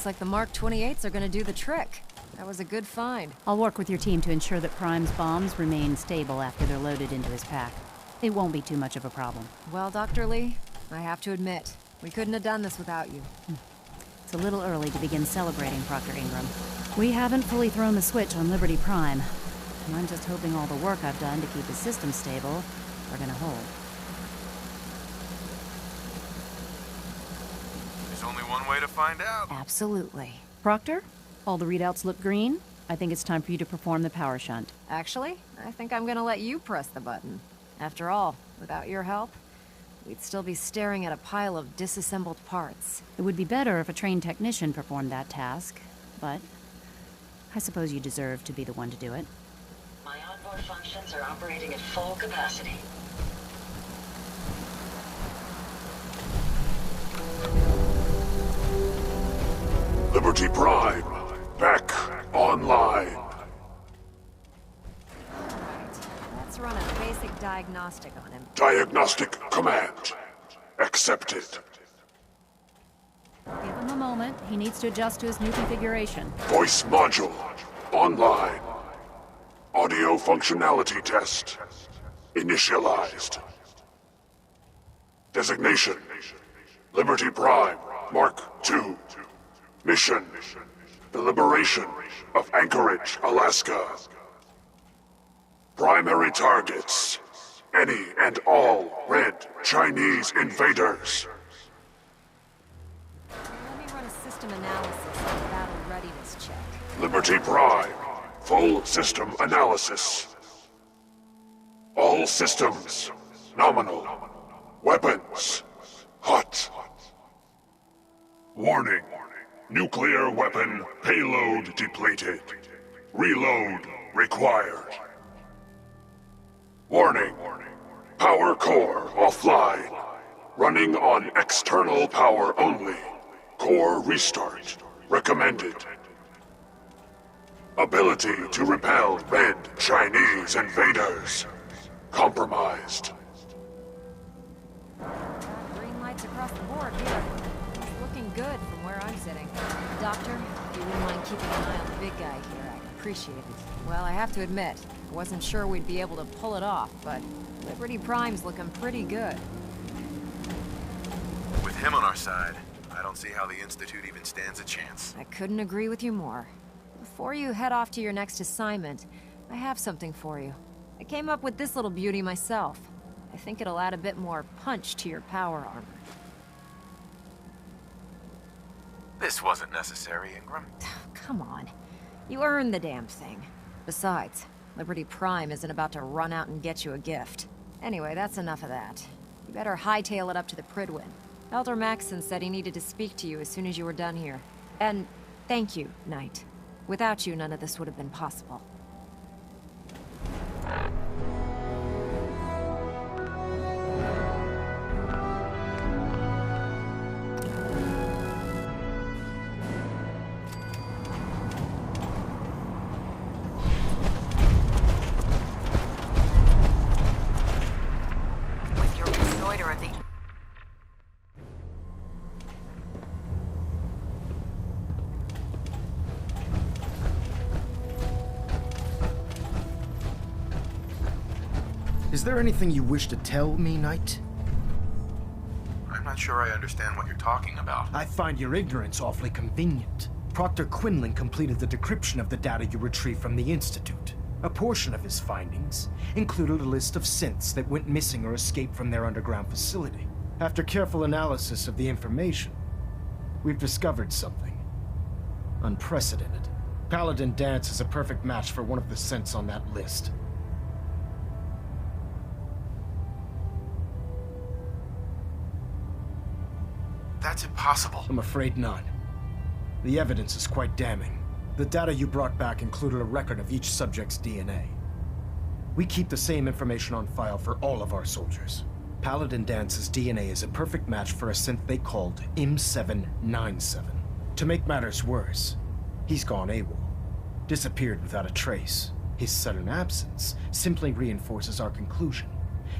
Looks like the Mark 28s are gonna do the trick. That was a good find. I'll work with your team to ensure that Prime's bombs remain stable after they're loaded into his pack. It won't be too much of a problem. Well, Dr. Lee, I have to admit, we couldn't have done this without you. It's a little early to begin celebrating, Proctor Ingram. We haven't fully thrown the switch on Liberty Prime, and I'm just hoping all the work I've done to keep his system stable are gonna hold. There's only one way to find out. Absolutely. Proctor, all the readouts look green. I think it's time for you to perform the power shunt. Actually, I think I'm gonna let you press the button. After all, without your help, we'd still be staring at a pile of disassembled parts. It would be better if a trained technician performed that task, but I suppose you deserve to be the one to do it. My onboard functions are operating at full capacity. Liberty Prime, back online. Let's run a basic diagnostic on him. Diagnostic command accepted. Give him a moment. He needs to adjust to his new configuration. Voice module online. Audio functionality test initialized. Designation: Liberty Prime Mark II. Mission: the liberation of Anchorage, Alaska. Primary targets: any and all red Chinese invaders. Let me run a system analysis on the battle readiness check. Liberty Prime, full system analysis. All systems nominal. Weapons hot. Warning: nuclear weapon payload depleted. Reload required. Warning: power core offline. Running on external power only. Core restart recommended. Ability to repel red Chinese invaders compromised. Green lights across the board here. It's looking good from where I'm sitting. Doctor, if you wouldn't mind keeping an eye on the big guy here, I'd appreciate it. Well, I have to admit, I wasn't sure we'd be able to pull it off, but Liberty Prime's looking pretty good. With him on our side, I don't see how the Institute even stands a chance. I couldn't agree with you more. Before you head off to your next assignment, I have something for you. I came up with this little beauty myself. I think it'll add a bit more punch to your power armor. This wasn't necessary, Ingram. Come on. You earned the damn thing. Besides, Liberty Prime isn't about to run out and get you a gift. Anyway, that's enough of that. You better hightail it up to the Pridwin. Elder Maxson said he needed to speak to you as soon as you were done here. And thank you, Knight. Without you, none of this would have been possible. With your reconnoiter at the... Is there anything you wish to tell me, Knight? I'm not sure I understand what you're talking about. I find your ignorance awfully convenient. Proctor Quinlan completed the decryption of the data you retrieved from the Institute. A portion of his findings included a list of synths that went missing or escaped from their underground facility. After careful analysis of the information, we've discovered something unprecedented. Paladin Dance is a perfect match for one of the synths on that list. That's impossible. I'm afraid not. The evidence is quite damning. The data you brought back included a record of each subject's DNA. We keep the same information on file for all of our soldiers. Paladin Dance's DNA is a perfect match for a synth they called M797. To make matters worse, he's gone AWOL. Disappeared without a trace. His sudden absence simply reinforces our conclusion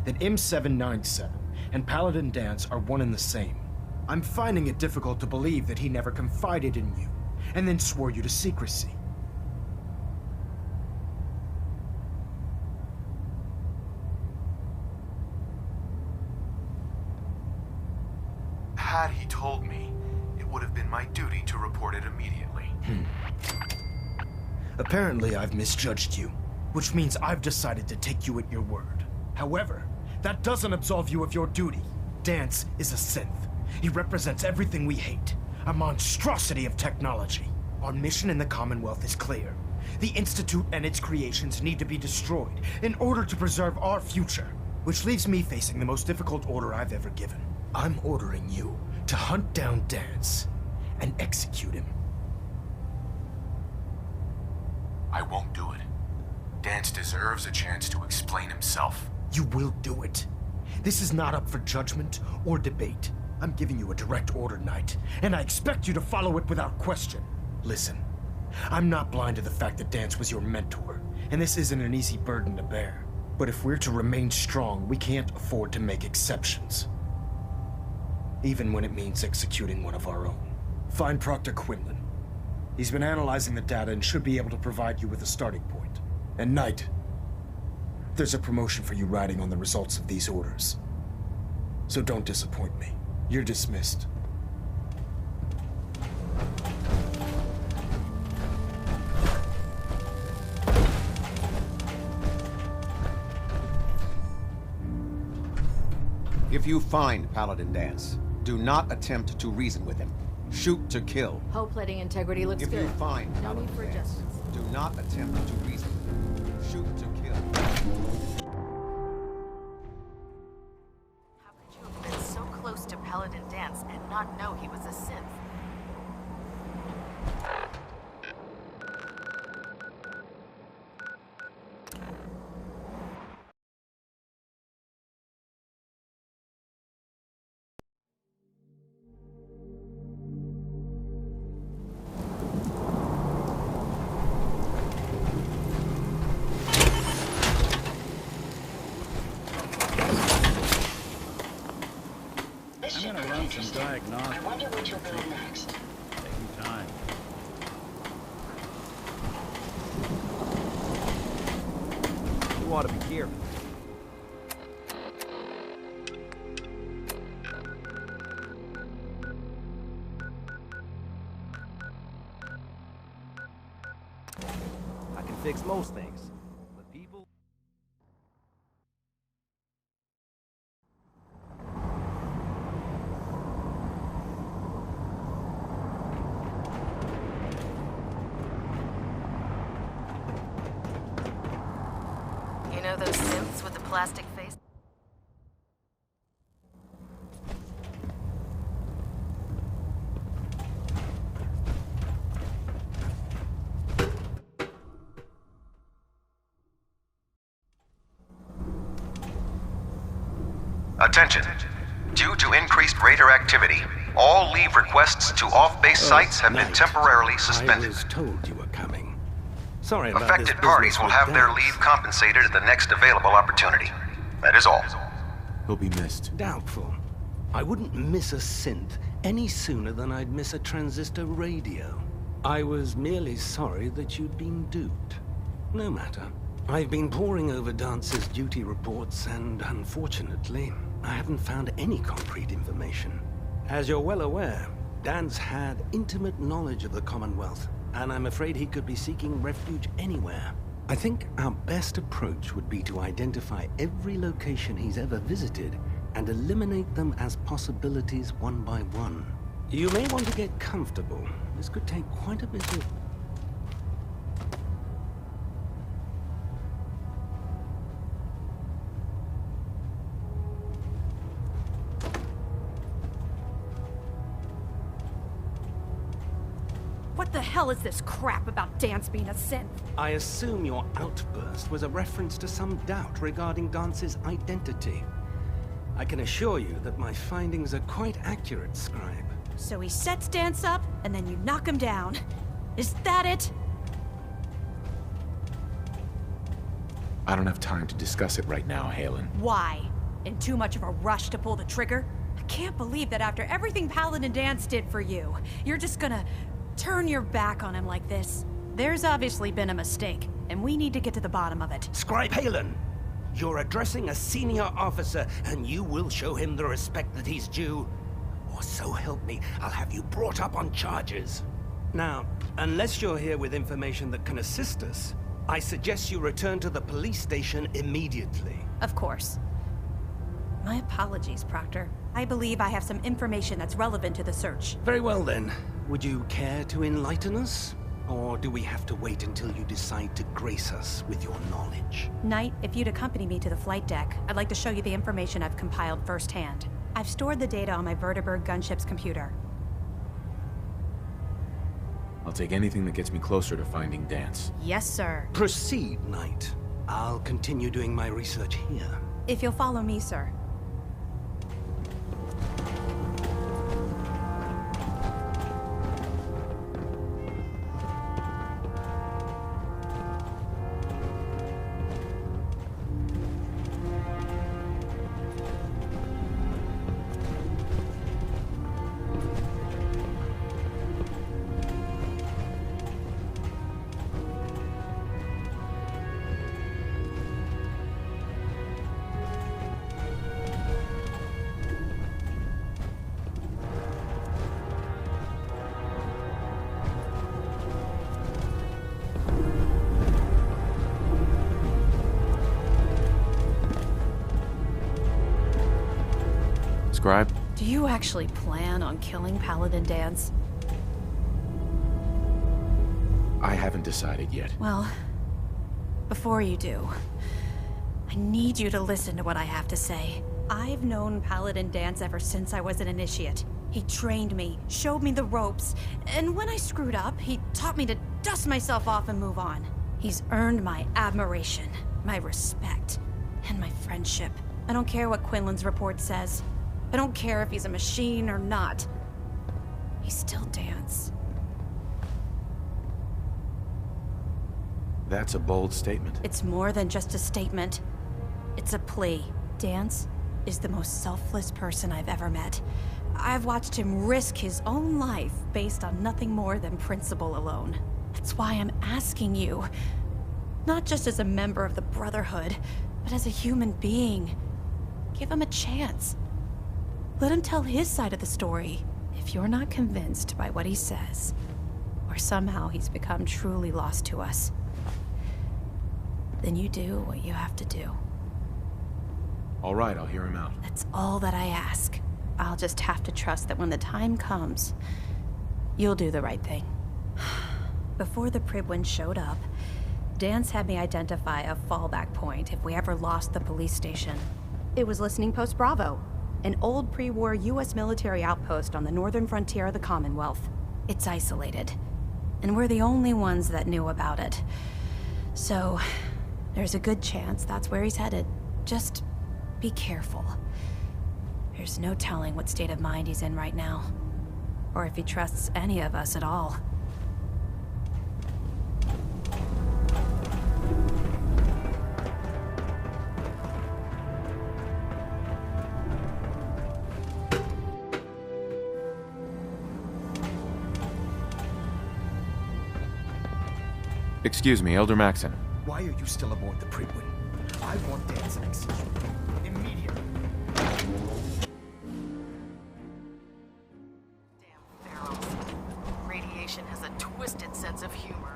that M797 and Paladin Dance are one and the same. I'm finding it difficult to believe that he never confided in you and then swore you to secrecy. Had he told me, it would have been my duty to report it immediately. Apparently, I've misjudged you, which means I've decided to take you at your word. However, that doesn't absolve you of your duty. Dance is a synth. He represents everything we hate, a monstrosity of technology. Our mission in the Commonwealth is clear. The Institute and its creations need to be destroyed in order to preserve our future, which leaves me facing the most difficult order I've ever given. I'm ordering you to hunt down Dance and execute him. I won't do it. Dance deserves a chance to explain himself. You will do it. This is not up for judgment or debate. I'm giving you a direct order, Knight, and I expect you to follow it without question. Listen, I'm not blind to the fact that Dance was your mentor, and this isn't an easy burden to bear. But if we're to remain strong, we can't afford to make exceptions. Even when it means executing one of our own. Find Proctor Quinlan. He's been analyzing the data and should be able to provide you with a starting point. And Knight, there's a promotion for you riding on the results of these orders. So don't disappoint me. You're dismissed. If you find Paladin Dance, do not attempt to reason with him. Shoot to kill. Hull plating integrity looks If good. you find No Paladin need for Dance, adjustments. do not attempt to reason with him. Shoot to kill. How could you have been so close to Paladin Dance and not know he was a synth? This I'm should gonna be run some interesting. diagnostics. I wonder what you'll build next. Taking time. You ought to be careful. I can fix most things, but people... You know those synths with the plastic face? Attention. Due to increased raider activity, all leave requests to off-base sites have been temporarily suspended. I was told you were coming. Sorry about Affected this parties business will with have their Dance. leave compensated at the next available opportunity. That is all. He'll be missed. Doubtful. I wouldn't miss a synth any sooner than I'd miss a transistor radio. I was merely sorry that you'd been duped. No matter. I've been poring over Dance's duty reports, and unfortunately, I haven't found any concrete information. As you're well aware, Dance had intimate knowledge of the Commonwealth, and I'm afraid he could be seeking refuge anywhere. I think our best approach would be to identify every location he's ever visited and eliminate them as possibilities one by one. You may want to get comfortable. This could take quite a bit of... What the hell is this crap about Dance being a synth? I assume your outburst was a reference to some doubt regarding Dance's identity. I can assure you that my findings are quite accurate, Scribe. So he sets Dance up, and then you knock him down. Is that it? I don't have time to discuss it right now, Halen. Why? In too much of a rush to pull the trigger? I can't believe that after everything Paladin Dance did for you, you're just gonna turn your back on him like this? There's obviously been a mistake, and we need to get to the bottom of it. Scribe Halen, you're addressing a senior officer, and you will show him the respect that he's due. Or so help me, I'll have you brought up on charges. Now, unless you're here with information that can assist us, I suggest you return to the police station immediately. Of course. My apologies, Proctor. I believe I have some information that's relevant to the search. Very well then. Would you care to enlighten us? Or do we have to wait until you decide to grace us with your knowledge? Knight, if you'd accompany me to the flight deck, I'd like to show you the information I've compiled firsthand. I've stored the data on my Vertibird gunship's computer. I'll take anything that gets me closer to finding Dance. Yes, sir. Proceed, Knight. I'll continue doing my research here. If you'll follow me, sir. Scribe? Do you actually plan on killing Paladin Dance? I haven't decided yet. Well, before you do, I need you to listen to what I have to say. I've known Paladin Dance ever since I was an initiate. He trained me, showed me the ropes, and when I screwed up, he taught me to dust myself off and move on. He's earned my admiration, my respect, and my friendship. I don't care what Quinlan's report says. I don't care if he's a machine or not. He's still Dance. That's a bold statement. It's more than just a statement. It's a plea. Dance is the most selfless person I've ever met. I've watched him risk his own life based on nothing more than principle alone. That's why I'm asking you. Not just as a member of the Brotherhood, but as a human being. Give him a chance. Let him tell his side of the story. If you're not convinced by what he says, or somehow he's become truly lost to us, then you do what you have to do. All right, I'll hear him out. That's all that I ask. I'll just have to trust that when the time comes, you'll do the right thing. Before the Pribwin showed up, Dance had me identify a fallback point if we ever lost the police station. It was Listening Post Bravo, an old pre-war US military outpost on the northern frontier of the Commonwealth. It's isolated, and we're the only ones that knew about it. So, there's a good chance that's where he's headed. Just be careful. There's no telling what state of mind he's in right now, or if he trusts any of us at all. Excuse me, Elder Maxon. Why are you still aboard the Pribwin? I want Dance and execution. Immediately. Damn pharaohs. Radiation has a twisted sense of humor.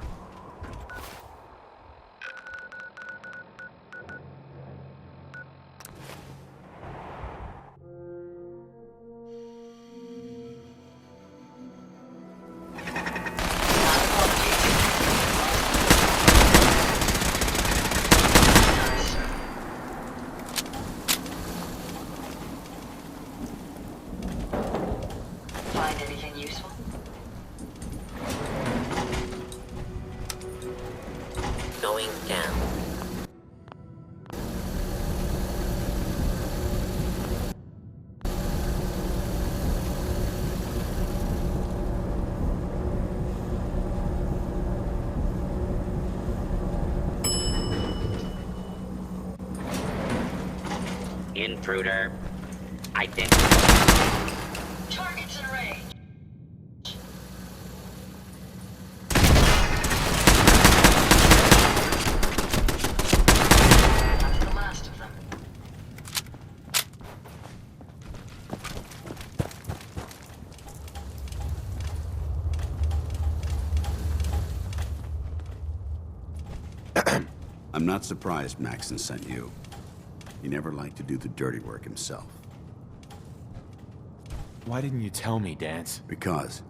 Find anything useful? Going down. Intruder. Identified. Targets in range. I'm not surprised Maxon sent you. He never liked to do the dirty work himself. Why didn't you tell me, Dance? Because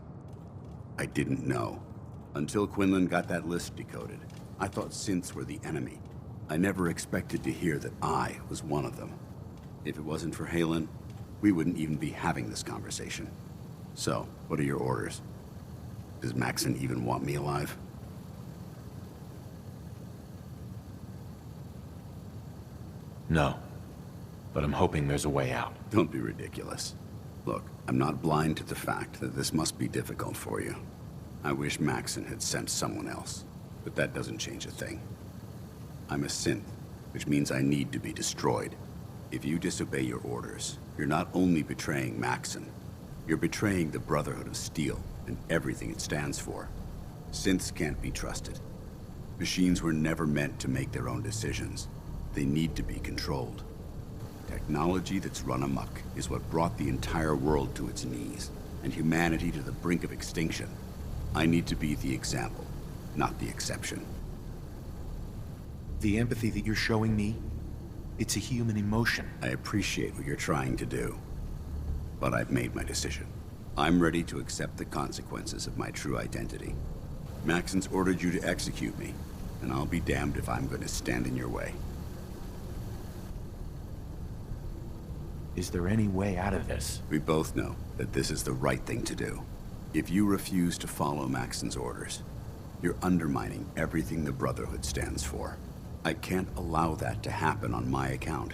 I didn't know. Until Quinlan got that list decoded, I thought synths were the enemy. I never expected to hear that I was one of them. If it wasn't for Halen, we wouldn't even be having this conversation. So, what are your orders? Does Maxon even want me alive? No. But I'm hoping there's a way out. Don't be ridiculous. Look, I'm not blind to the fact that this must be difficult for you. I wish Maxon had sent someone else, but that doesn't change a thing. I'm a synth, which means I need to be destroyed. If you disobey your orders, you're not only betraying Maxon, you're betraying the Brotherhood of Steel and everything it stands for. Synths can't be trusted. Machines were never meant to make their own decisions. They need to be controlled. Technology that's run amok is what brought the entire world to its knees, and humanity to the brink of extinction. I need to be the example, not the exception. The empathy that you're showing me, it's a human emotion. I appreciate what you're trying to do, but I've made my decision. I'm ready to accept the consequences of my true identity. Maxon's ordered you to execute me, and I'll be damned if I'm going to stand in your way. Is there any way out of this? We both know that this is the right thing to do. If you refuse to follow Maxon's orders, you're undermining everything the Brotherhood stands for. I can't allow that to happen on my account.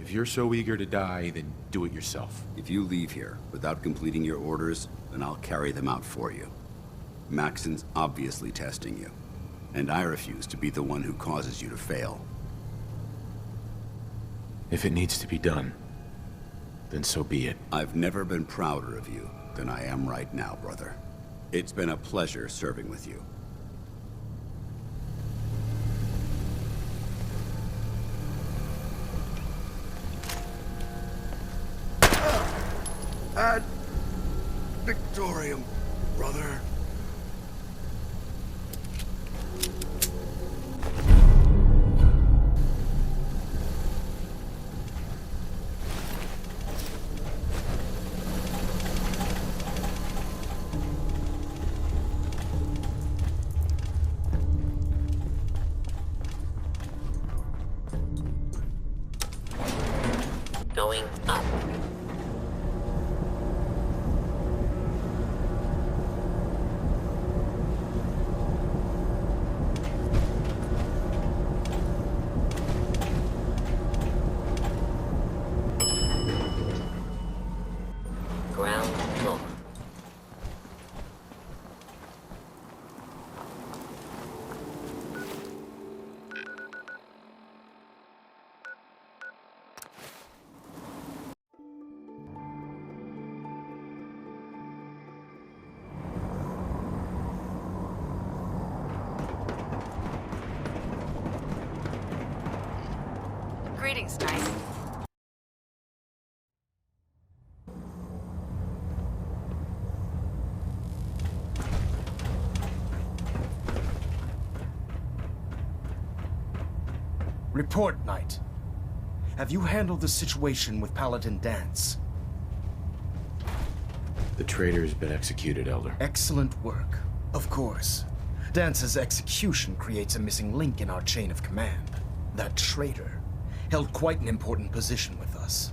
If you're so eager to die, then do it yourself. If you leave here without completing your orders, then I'll carry them out for you. Maxon's obviously testing you, and I refuse to be the one who causes you to fail. If it needs to be done, then so be it. I've never been prouder of you than I am right now, brother. It's been a pleasure serving with you. Ad Victorium, brother. Going up. Ground floor. Greetings, Knight. Report, Knight. Have you handled the situation with Paladin Dance? The traitor's been executed, Elder. Excellent work. Of course. Dance's execution creates a missing link in our chain of command. That traitor held quite an important position with us.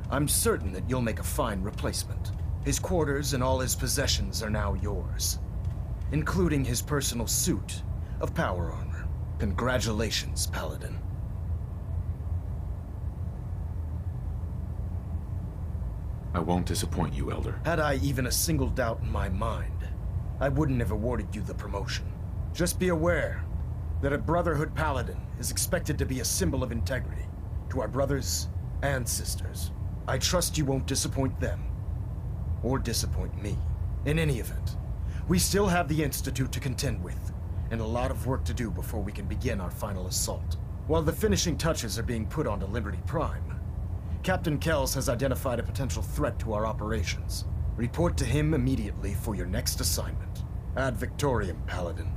I'm certain that you'll make a fine replacement. His quarters and all his possessions are now yours, including his personal suit of power armor. Congratulations, Paladin. I won't disappoint you, Elder. Had I even a single doubt in my mind, I wouldn't have awarded you the promotion. Just be aware that a Brotherhood Paladin is expected to be a symbol of integrity to our brothers and sisters. I trust you won't disappoint them, or disappoint me. In any event, we still have the Institute to contend with, and a lot of work to do before we can begin our final assault. While the finishing touches are being put onto Liberty Prime, Captain Kells has identified a potential threat to our operations. Report to him immediately for your next assignment. Ad Victorium, Paladin.